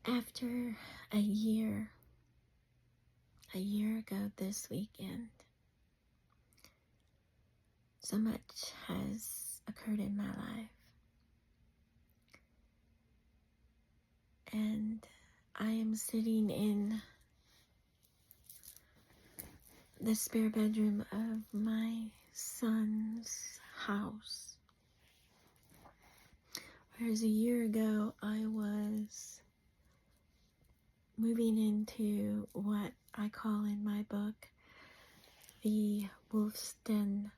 After a year ago this weekend, so much has occurred in my life. And I am sitting in the spare bedroom of my son's house. Whereas a year ago, I was moving into what I call in my book the wolf's den.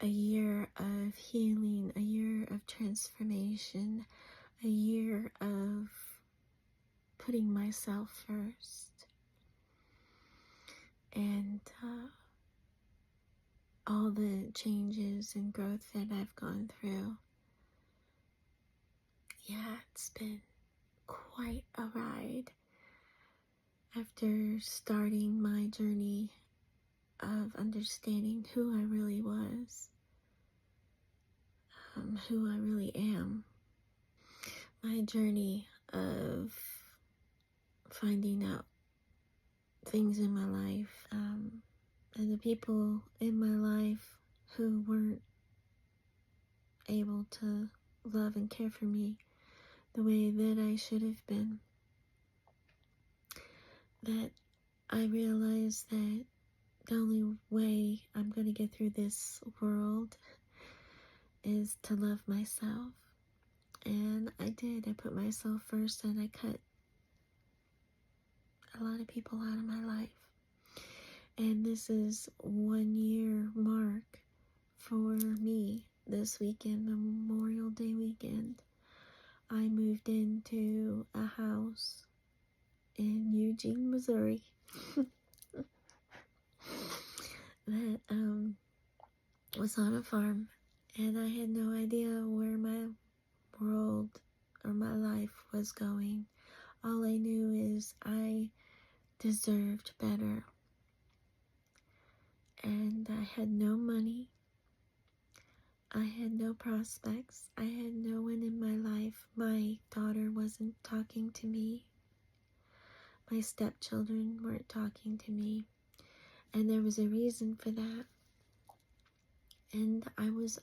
A year of healing, a year of transformation, a year of putting myself first, and all the changes and growth that I've gone through. Yeah, it's been quite a ride. After starting my journey of understanding who I really was, who I really am, my journey of finding out things in my life, and the people in my life who weren't able to love and care for me the way that I should have been. That I realized that the only way I'm going to get through this world is to love myself. And I did. I put myself first, and I cut a lot of people out of my life. And this is 1 year mark for me this weekend, Memorial Day weekend. I moved into a house in Eugene, Missouri that was on a farm, and I had no idea where my world or my life was going. All I knew is I deserved better, and I had no money. I had no prospects. I had no one in my life. My daughter wasn't talking to me. My stepchildren weren't talking to me. And there was a reason for that. And I was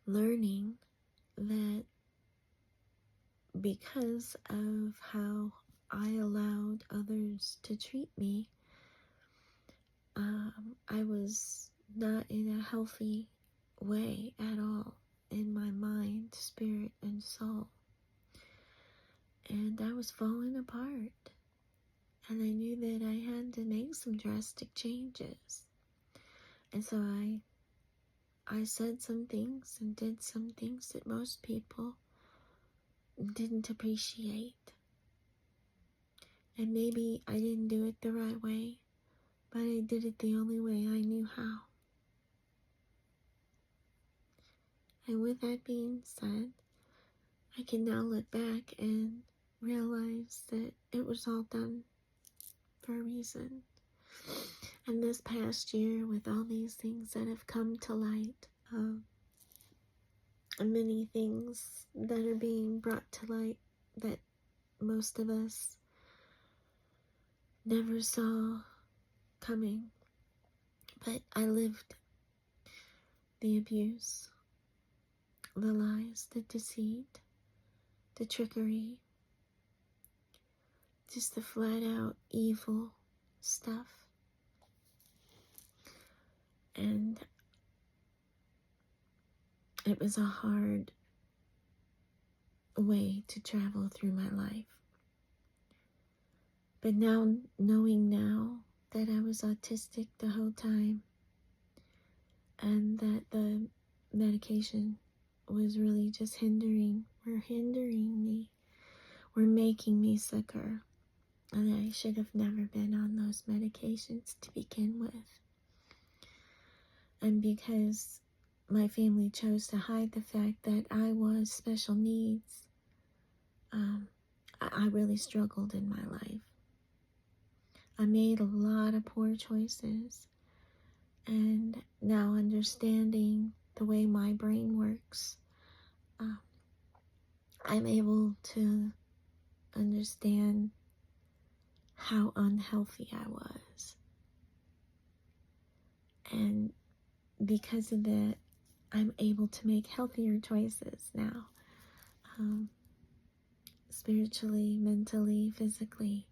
learning that because of how I allowed others to treat me, I was not in a healthy way at all in my mind, spirit, and soul. And I was falling apart. And I knew that I had to make some drastic changes. And so I said some things and did some things that most people didn't appreciate. And maybe I didn't do it the right way, but I did it the only way I knew how. And with that being said, I can now look back and realize that it was all done for a reason. And this past year, with all these things that have come to light, many things that are being brought to light that most of us never saw coming. But I lived the abuse, the lies, the deceit, the trickery, just the flat out evil stuff. And it was a hard way to travel through my life. But now, knowing now that I was autistic the whole time, and that the medication was really just hindering me, were making me sicker, and I should have never been on those medications to begin with. And because my family chose to hide the fact that I was special needs, I really struggled in my life. I made a lot of poor choices, and now understanding the way my brain works, I'm able to understand how unhealthy I was. And because of that, I'm able to make healthier choices now. Spiritually, mentally, physically.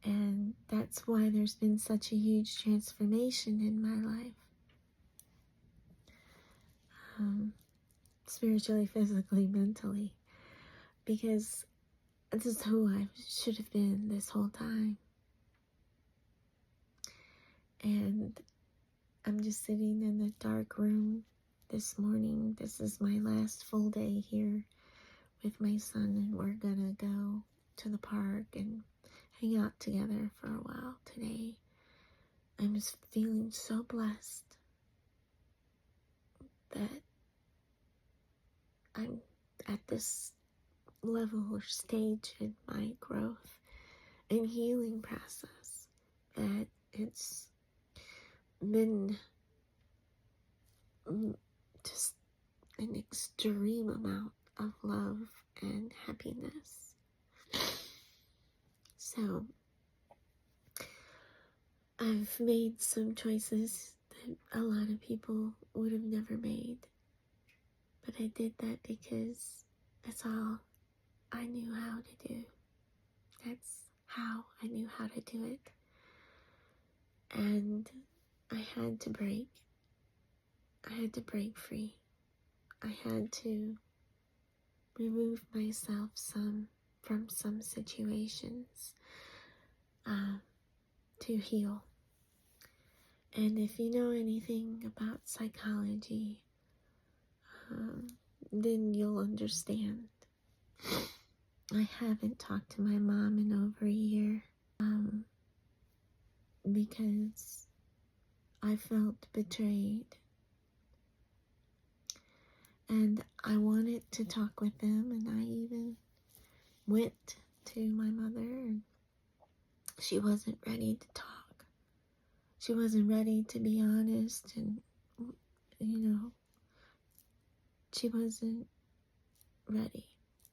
And that's why there's been such a huge transformation in my life. Spiritually, physically, mentally. Because this is who I should have been this whole time. And I'm just sitting in a dark room this morning. This is my last full day here with my son, and we're gonna go to the park and hang out together for a while today. I'm just feeling so blessed that I'm at this level or stage in my growth and healing process that it's been just an extreme amount of love and happiness. So I've made some choices that a lot of people would have never made, but I did that because that's all I knew how to do. That's how I knew how to do it. And I had to break. I had to break free. I had to remove myself from some situations to heal. And if you know anything about psychology, then you'll understand. I haven't talked to my mom in over a year because I felt betrayed. And I wanted to talk with them, and I even went to my mother, and she wasn't ready to talk. She wasn't ready to be honest, and, she wasn't ready.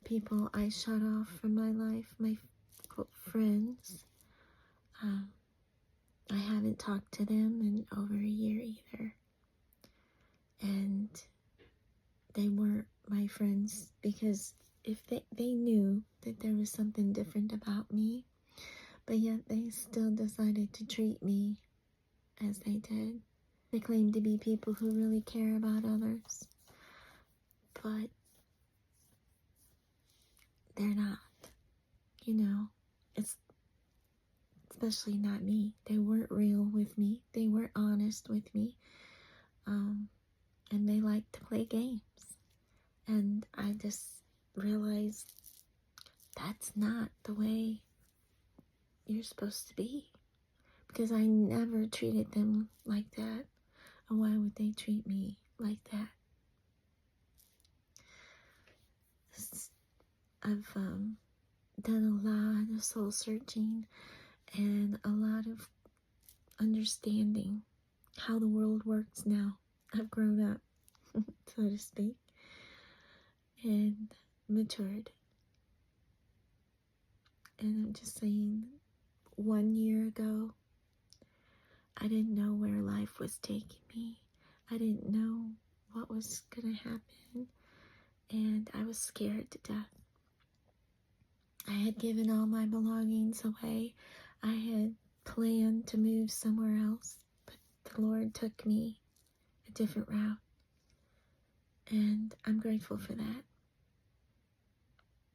People I shut off from my life, my friends, I haven't talked to them in over a year either. And they weren't my friends because if they knew that there was something different about me, but yet they still decided to treat me as they did. They claim to be people who really care about others, but they're not. It's especially not me. They weren't real with me. They weren't honest with me. And they like to play games. And I just realized that's not the way you're supposed to be. Because I never treated them like that. And why would they treat me like that? I've done a lot of soul searching and a lot of understanding how the world works now. I've grown up, so to speak, and matured. And I'm just saying, 1 year ago, I didn't know where life was taking me. I didn't know what was going to happen, and I was scared to death. I had given all my belongings away. I had planned to move somewhere else, but the Lord took me a different route, and I'm grateful for that.